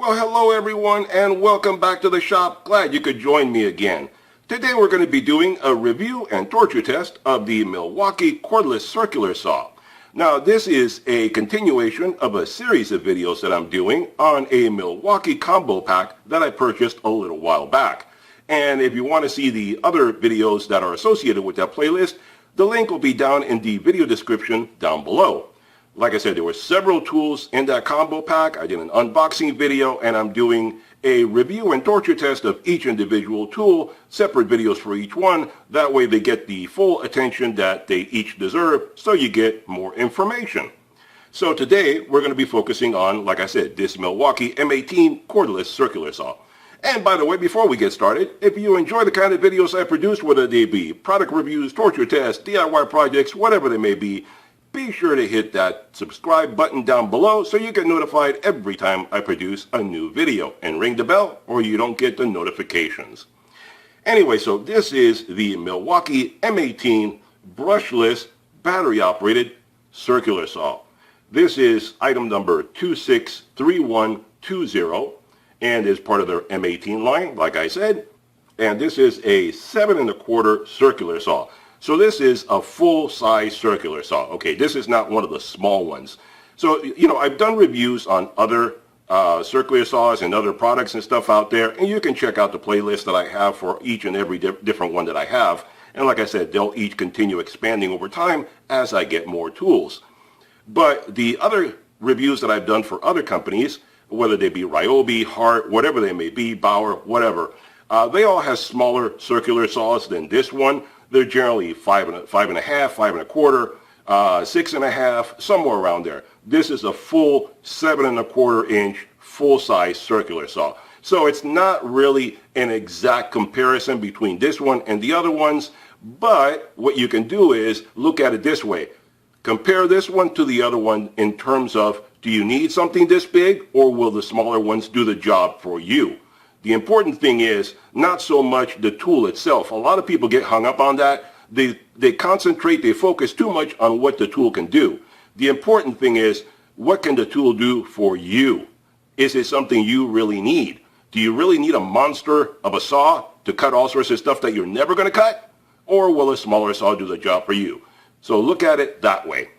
Well, hello everyone and welcome back to the shop. Glad you could join me again. Today we're going to be doing a review and torture test of the Milwaukee Cordless circular saw. Now this is a continuation of a series of videos that I'm doing on a Milwaukee combo pack that I purchased a little while back. And if you want to see the other videos that are associated with that playlist, the link will be down in the video description down below. Like I said, there were several tools in that combo pack. I did an unboxing video and I'm doing a review and torture test of each individual tool, separate videos for each one. That way they get the full attention that they each deserve, so you get more information. So today we're going to be focusing on, like I said, this Milwaukee M18 cordless circular saw. And by the way, before we get started, if you enjoy the kind of videos I produce, whether they be product reviews, torture tests, DIY projects, whatever they may be sure to hit that subscribe button down below so you get notified every time I produce a new video, and ring the bell or you don't get the notifications. Anyway, so this is the Milwaukee M18 brushless battery operated circular saw. This is item number 263120 and is part of their M18 line, like I said, and this is a 7 1/4 circular saw. So this is a full-size circular saw. Okay, this is not one of the small ones. So, you know, I've done reviews on other circular saws and other products and stuff out there, and you can check out the playlist that I have for each and every different one that I have. And like I said, they'll each continue expanding over time as I get more tools. But the other reviews that I've done for other companies, whether they be Ryobi, Hart, whatever they may be, Bauer, whatever, they all have smaller circular saws than this one. They're generally 5 1/2, 5 1/4, 6 1/2, somewhere around there. This is a full 7 1/4 inch full-size circular saw. So it's not really an exact comparison between this one and the other ones, but what you can do is look at it this way. Compare this one to the other one in terms of, do you need something this big, or will the smaller ones do the job for you? The important thing is not so much the tool itself. A lot of people get hung up on that. They concentrate, they focus too much on what the tool can do. The important thing is, what can the tool do for you? Is it something you really need? Do you really need a monster of a saw to cut all sorts of stuff that you're never going to cut? Or will a smaller saw do the job for you? So look at it that way.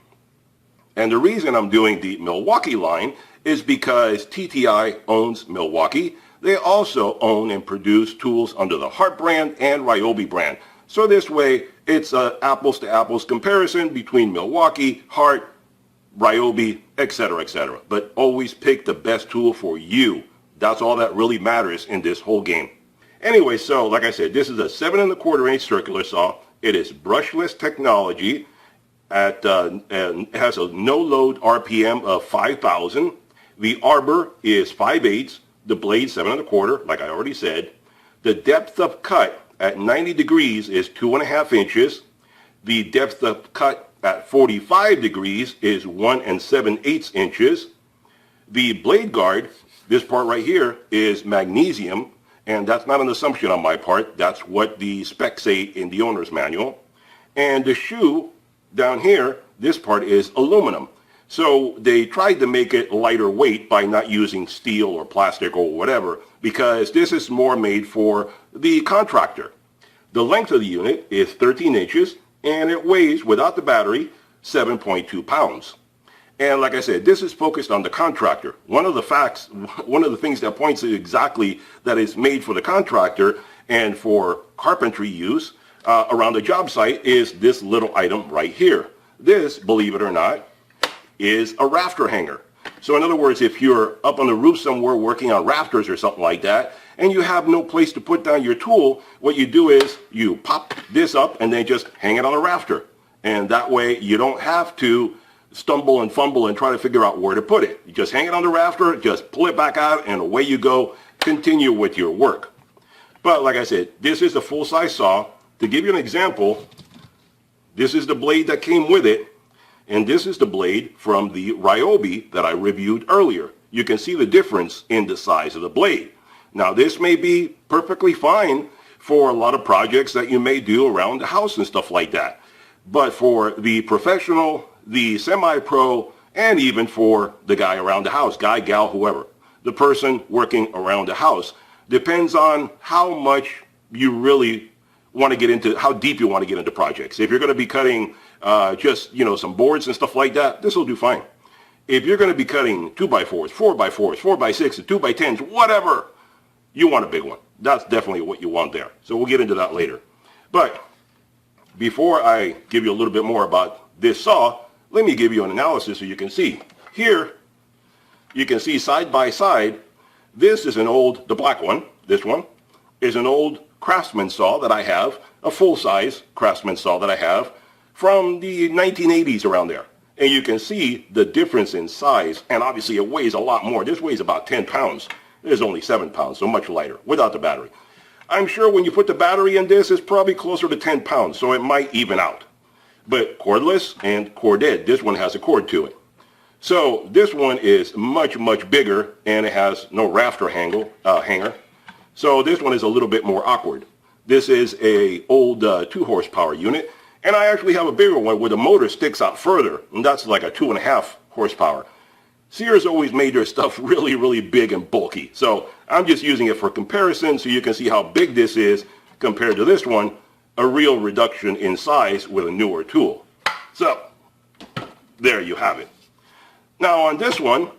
And the reason I'm doing the Milwaukee line is because TTI owns Milwaukee. They also own and produce tools under the Hart brand and Ryobi brand. So this way, it's an apples-to-apples comparison between Milwaukee, Hart, Ryobi, etc., etc. But always pick the best tool for you. That's all that really matters in this whole game. Anyway, so like I said, this is a 7 1/4 inch circular saw. It is brushless technology. It has a no-load RPM of 5,000. The arbor is 5/8. The blade 7 1/4, like I already said. The depth of cut at 90 degrees is 2.5 inches. The depth of cut at 45 degrees is 1 7/8 inches. The blade guard, this part right here, is magnesium, and that's not an assumption on my part. That's what the specs say in the owner's manual. And the shoe down here, this part is aluminum. So they tried to make it lighter weight by not using steel or plastic or whatever, because this is more made for the contractor. The length of the unit is 13 inches and it weighs, without the battery, 7.2 pounds. And like I said, this is focused on the contractor. One of the things that points to exactly that it's made for the contractor and for carpentry use around the job site is this little item right here. This, believe it or not, is a rafter hanger. So in other words, if you're up on the roof somewhere working on rafters or something like that, and you have no place to put down your tool, what you do is you pop this up and then just hang it on a rafter. And that way you don't have to stumble and fumble and try to figure out where to put it. You just hang it on the rafter, just pull it back out, and away you go. Continue with your work. But like I said, this is a full-size saw. To give you an example, this is the blade that came with it. And this is the blade from the Ryobi that I reviewed earlier. You can see the difference in the size of the blade. Now this may be perfectly fine for a lot of projects that you may do around the house and stuff like that. But for the professional, the semi-pro, and even for the guy around the house, guy, gal, whoever, the person working around the house. Depends on how much you really want to get into, how deep you want to get into projects. If you're going to be cutting just, some boards and stuff like that, this will do fine. If you're going to be cutting 2x4s, 4x4s, 4x6s, 2x10s, whatever, you want a big one. That's definitely what you want there. So we'll get into that later. But before I give you a little bit more about this saw, let me give you an analysis so you can see. Here, you can see side by side, this is an old, the black one, this one, is an old Craftsman saw that I have, a full-size Craftsman saw that I have from the 1980s around there. And you can see the difference in size, and obviously it weighs a lot more. This weighs about 10 pounds. This is only 7 pounds, so much lighter, without the battery. I'm sure when you put the battery in this, it's probably closer to 10 pounds, so it might even out. But cordless and corded, this one has a cord to it. So this one is much, much bigger, and it has no rafter hanger. So this one is a little bit more awkward. This is a old 2 horsepower unit. And I actually have a bigger one where the motor sticks out further, and that's like a 2.5 horsepower. Sears always made their stuff really, really big and bulky. So I'm just using it for comparison so you can see how big this is compared to this one, a real reduction in size with a newer tool. So there you have it. Now on this one,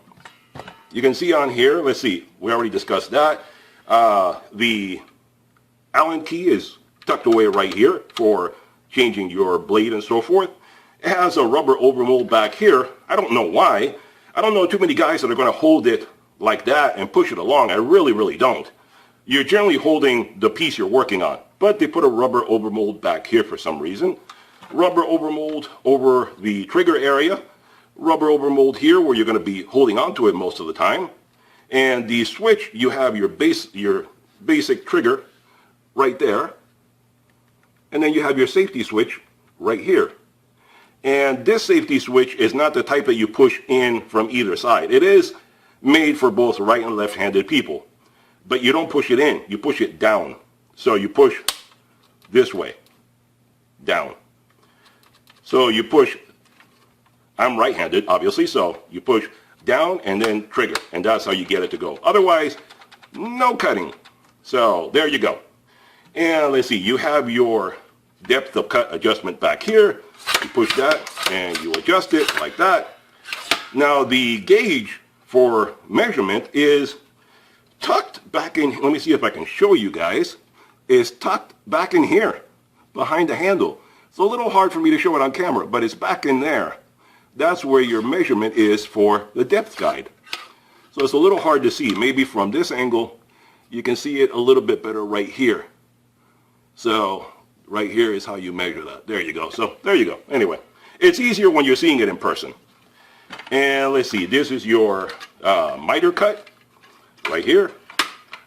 you can see on here, let's see, we already discussed that. The Allen key is tucked away right here for changing your blade and so forth. It has a rubber overmold back here. I don't know why. I don't know too many guys that are going to hold it like that and push it along. I really, really don't. You're generally holding the piece you're working on, but they put a rubber overmold back here for some reason. Rubber overmold over the trigger area. Rubber overmold here where you're going to be holding onto it most of the time. And the switch, you have your basic trigger right there. And then you have your safety switch right here. And this safety switch is not the type that you push in from either side. It is made for both right and left-handed people. But you don't push it in, you push it down. So you push this way, down. So you push, I'm right-handed, obviously, so you push down and then trigger, and that's how you get it to go. Otherwise, no cutting. So there you go. And let's see, you have your depth of cut adjustment back here. You push that and you adjust it like that. Now the gauge for measurement is tucked back in, let me see if I can show you guys, is tucked back in here behind the handle. It's a little hard for me to show it on camera, but it's back in there. That's where your measurement is for the depth guide. So it's a little hard to see. Maybe from this angle, you can see it a little bit better right here. So right here is how you measure that. There you go. So there you go. Anyway, it's easier when you're seeing it in person. And let's see, this is your miter cut right here.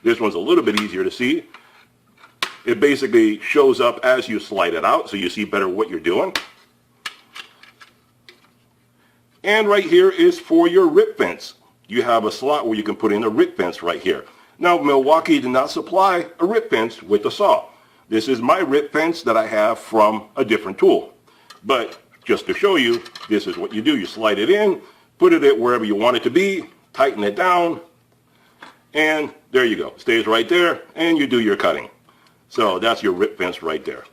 This one's a little bit easier to see. It basically shows up as you slide it out, so you see better what you're doing. And right here is for your rip vents. You have a slot where you can put in a rip vents right here. Now, Milwaukee did not supply a rip vents with the saw. This is my rip vents that I have from a different tool. But just to show you, this is what you do. You slide it in, put it wherever you want it to be, tighten it down, and there you go. It stays right there, and you do your cutting. So that's your rip vents right there.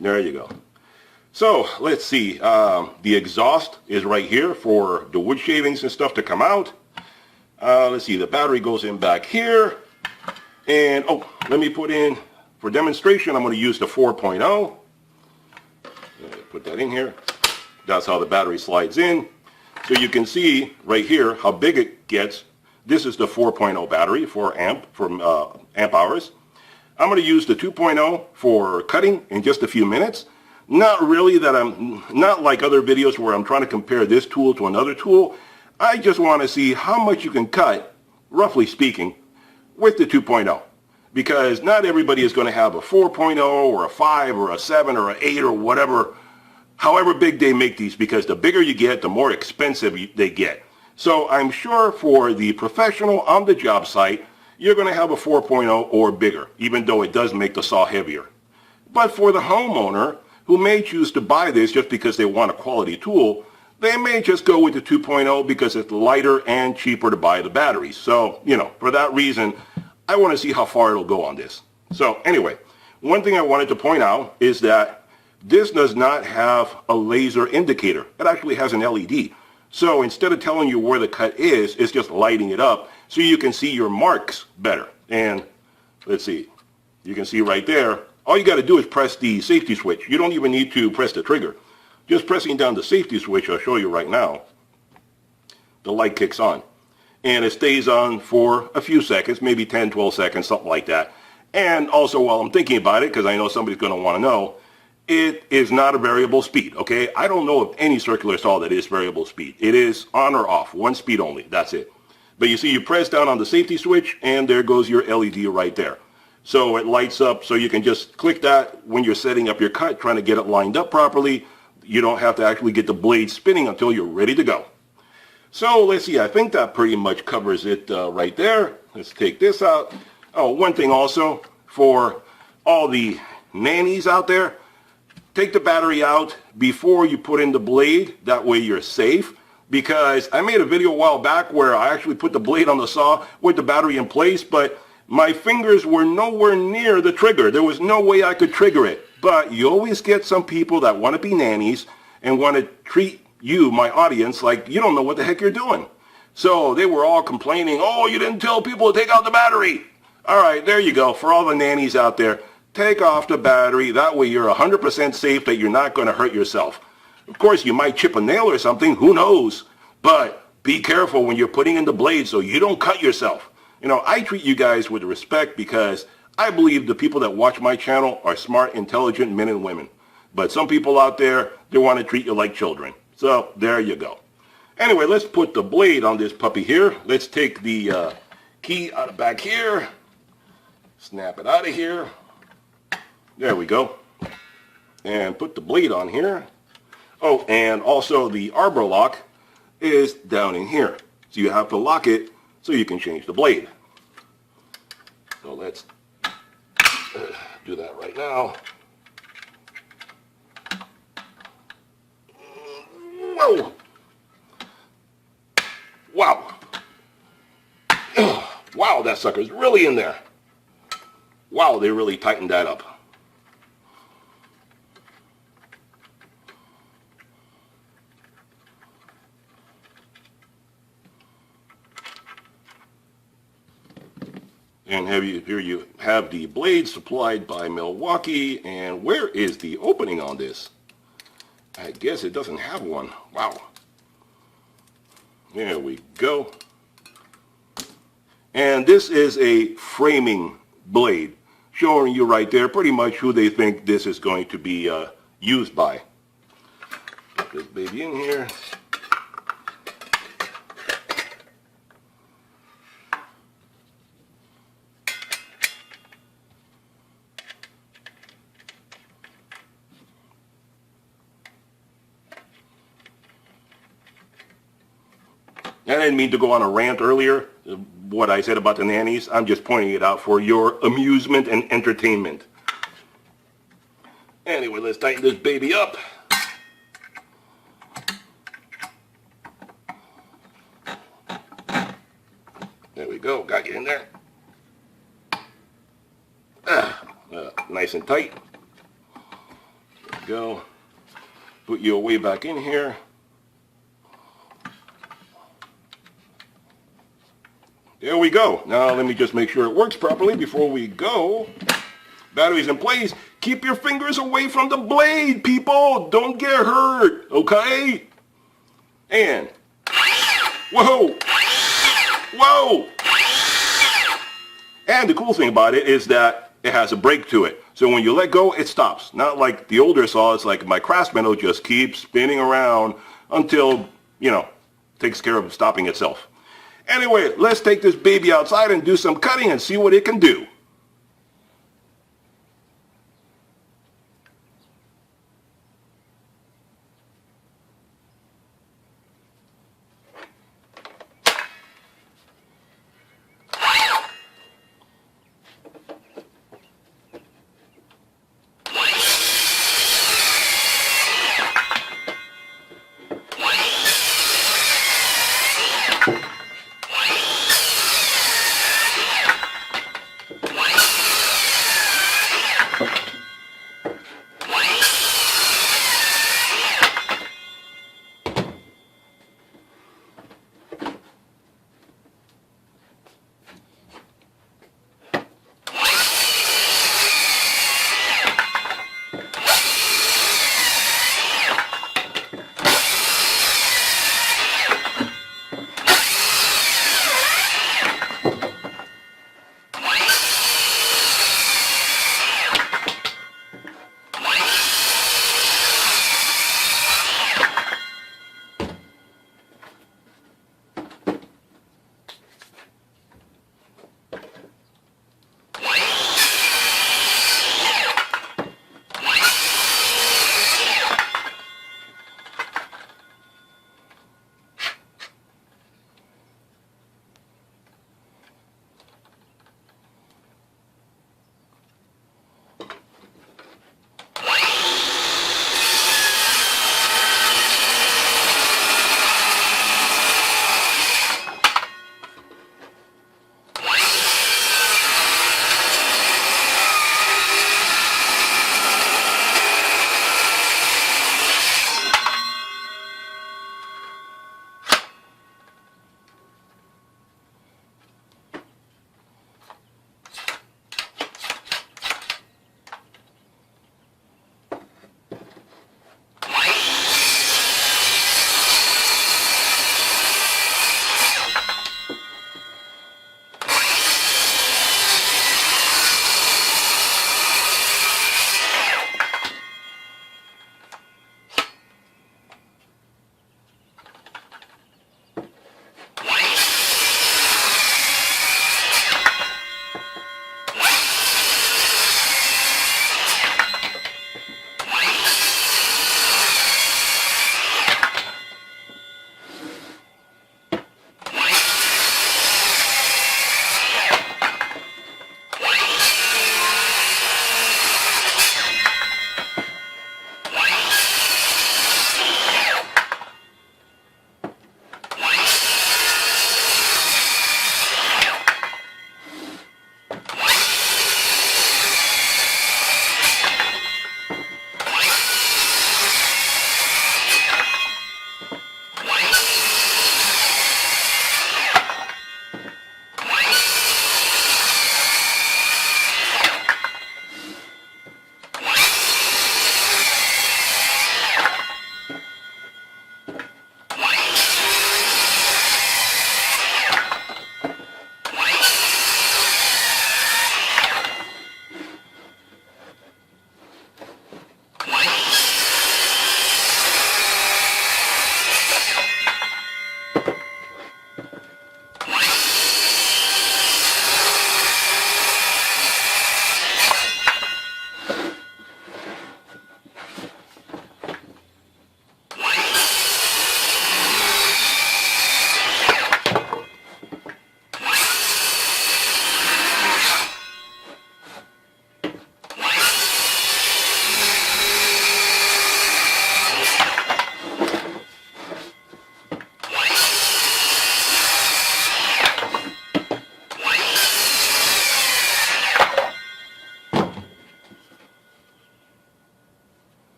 There you go. So let's see, the exhaust is right here for the wood shavings and stuff to come out. Let's see, the battery goes in back here. And, oh, let me put in, for demonstration, I'm going to use the 4.0. Put that in here. That's how the battery slides in. So you can see right here how big it gets. This is the 4.0 battery for amp hours. I'm going to use the 2.0 for cutting in just a few minutes. Not really that not like other videos where I'm trying to compare this tool to another tool. I just want to see how much you can cut, roughly speaking, with the 2.0. Because not everybody is going to have a 4.0 or a 5 or a 7 or an 8 or whatever, however big they make these, because the bigger you get, the more expensive they get. So I'm sure for the professional on the job site, you're going to have a 4.0 or bigger, even though it does make the saw heavier. But for the homeowner who may choose to buy this just because they want a quality tool, they may just go with the 2.0 because it's lighter and cheaper to buy the batteries. So, you know, for that reason, I want to see how far it'll go on this. So anyway, one thing I wanted to point out is that this does not have a laser indicator. It actually has an LED. So instead of telling you where the cut is, it's just lighting it up so you can see your marks better. And let's see, you can see right there, all you got to do is press the safety switch. You don't even need to press the trigger. Just pressing down the safety switch, I'll show you right now, the light kicks on. And it stays on for a few seconds, maybe 10, 12 seconds, something like that. And also, while I'm thinking about it, because I know somebody's going to want to know, it is not a variable speed, okay? I don't know of any circular saw that is variable speed. It is on or off, one speed only, that's it. But you see, you press down on the safety switch, and there goes your LED right there. So it lights up, so you can just click that when you're setting up your cut, trying to get it lined up properly. You don't have to actually get the blade spinning until you're ready to go. So let's see, I think that pretty much covers it right there. Let's take this out. Oh, one thing also, for all the nannies out there, take the battery out before you put in the blade. That way you're safe. Because I made a video a while back where I actually put the blade on the saw with the battery in place, but my fingers were nowhere near the trigger. There was no way I could trigger it. But you always get some people that want to be nannies and want to treat you, my audience, like you don't know what the heck you're doing. So they were all complaining, oh, you didn't tell people to take out the battery. All right, there you go. For all the nannies out there, take off the battery. That way you're 100% safe that you're not going to hurt yourself. Of course, you might chip a nail or something. Who knows? But be careful when you're putting in the blade so you don't cut yourself. You know, I treat you guys with respect because I believe the people that watch my channel are smart, intelligent men and women. But some people out there, they want to treat you like children. So there you go. Anyway, let's put the blade on this puppy here. Let's take the key out of back here. Snap it out of here. There we go. And put the blade on here. Oh, and also the arbor lock is down in here. So you have to lock it so you can change the blade. So let's do that right now. Whoa! Wow! Wow, that sucker's really in there. Wow, they really tightened that up. And here you have the blade supplied by Milwaukee. And where is the opening on this? I guess it doesn't have one. Wow. There we go. And this is a framing blade, showing you right there pretty much who they think this is going to be used by. Put this baby in here. I didn't mean to go on a rant earlier, what I said about the nannies. I'm just pointing it out for your amusement and entertainment. Anyway, let's tighten this baby up. There we go, got you in there. Nice and tight. There we go. Put you way back in here. There we go. Now let me just make sure it works properly before we go. Battery's in place. Keep your fingers away from the blade, people. Don't get hurt, okay? And, whoa, whoa. And the cool thing about it is that it has a brake to it. So when you let go, it stops. Not like the older saws, like my Craftsman, will just keep spinning around until, you know, takes care of stopping itself. Anyway, let's take this baby outside and do some cutting and see what it can do.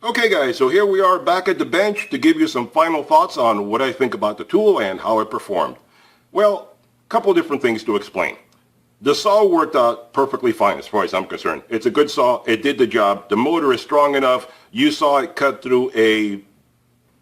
Okay guys, so here we are back at the bench to give you some final thoughts on what I think about the tool and how it performed. Well, a couple different things to explain. The saw worked out perfectly fine as far as I'm concerned. It's a good saw, it did the job, the motor is strong enough, you saw it cut through a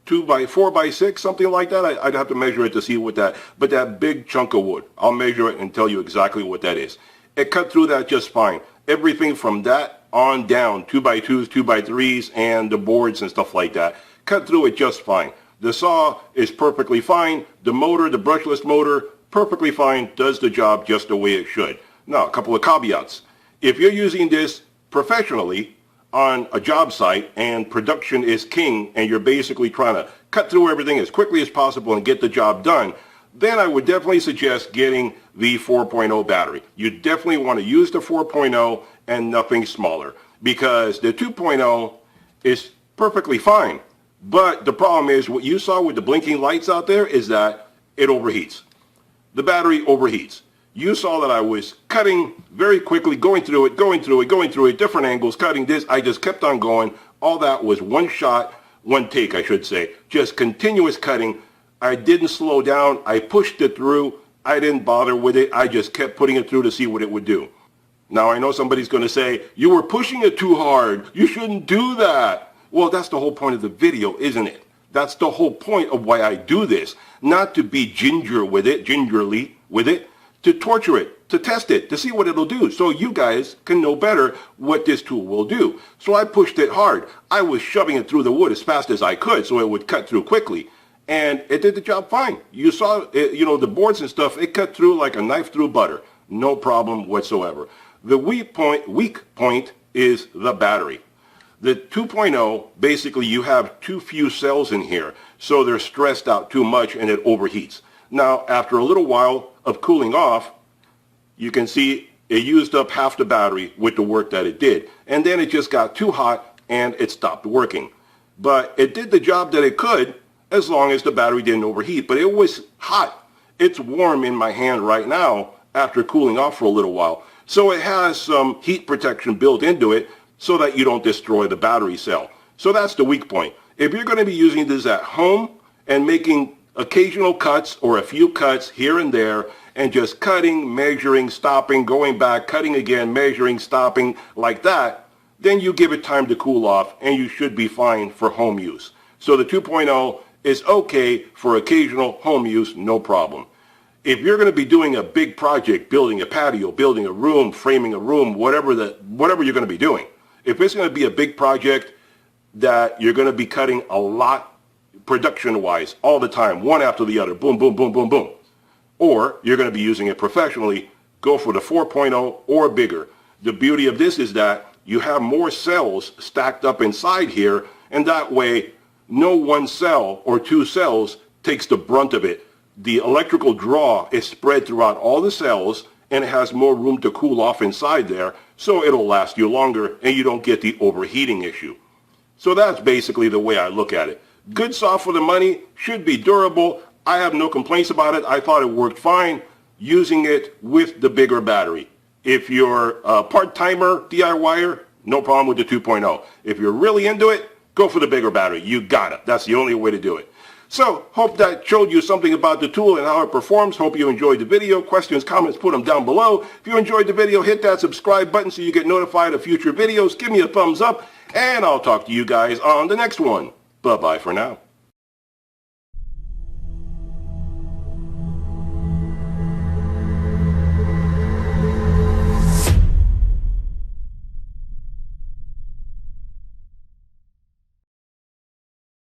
2x4x6, something like that. I'd have to measure it to see what that, but that big chunk of wood, I'll measure it and tell you exactly what that is. It cut through that just fine. Everything from that on down, 2x2s, 2x3s, and the boards and stuff like that, cut through it just fine. The saw is perfectly fine. The motor, the brushless motor, perfectly fine, does the job just the way it should. Now, a couple of caveats. If you're using this professionally on a job site and production is king and you're basically trying to cut through everything as quickly as possible and get the job done, then I would definitely suggest getting the 4.0 battery. You definitely want to use the 4.0 and nothing smaller, because the 2.0 is perfectly fine. But the problem is, what you saw with the blinking lights out there is that it overheats. The battery overheats. You saw that I was cutting very quickly, going through it, different angles, cutting this. I just kept on going. All that was one shot, one take, I should say. Just continuous cutting. I didn't slow down. I pushed it through. I didn't bother with it. I just kept putting it through to see what it would do. Now, I know somebody's going to say, you were pushing it too hard. You shouldn't do that. Well, that's the whole point of the video, isn't it? That's the whole point of why I do this. Not to be gingerly with it, to torture it, to test it, to see what it'll do, so you guys can know better what this tool will do. So I pushed it hard. I was shoving it through the wood as fast as I could so it would cut through quickly. And it did the job fine. You saw, the boards and stuff, it cut through like a knife through butter. No problem whatsoever. The weak point is the battery. The 2.0, basically you have too few cells in here, so they're stressed out too much and it overheats. Now, after a little while of cooling off, you can see it used up half the battery with the work that it did. And then it just got too hot and it stopped working. But it did the job that it could, as long as the battery didn't overheat. But it was hot. It's warm in my hand right now after cooling off for a little while. So it has some heat protection built into it so that you don't destroy the battery cell. So that's the weak point. If you're going to be using this at home and making occasional cuts or a few cuts here and there and just cutting, measuring, stopping, going back, cutting again, measuring, stopping, like that, then you give it time to cool off and you should be fine for home use. So the 2.0 is okay for occasional home use, no problem. If you're going to be doing a big project, building a patio, building a room, framing a room, whatever you're going to be doing, if it's going to be a big project that you're going to be cutting a lot production-wise all the time, one after the other, boom, boom, boom, boom, boom, or you're going to be using it professionally, go for the 4.0 or bigger. The beauty of this is that you have more cells stacked up inside here, and that way no one cell or two cells takes the brunt of it. The electrical draw is spread throughout all the cells and it has more room to cool off inside there, so it'll last you longer and you don't get the overheating issue. So that's basically the way I look at it. Good saw for the money, should be durable. I have no complaints about it. I thought it worked fine using it with the bigger battery. If you're a part-timer DIYer, no problem with the 2.0. If you're really into it, go for the bigger battery. You got it. That's the only way to do it. So, hope that showed you something about the tool and how it performs. Hope you enjoyed the video. Questions, comments, put them down below. If you enjoyed the video, hit that subscribe button so you get notified of future videos. Give me a thumbs up, and I'll talk to you guys on the next one. Bye-bye for now.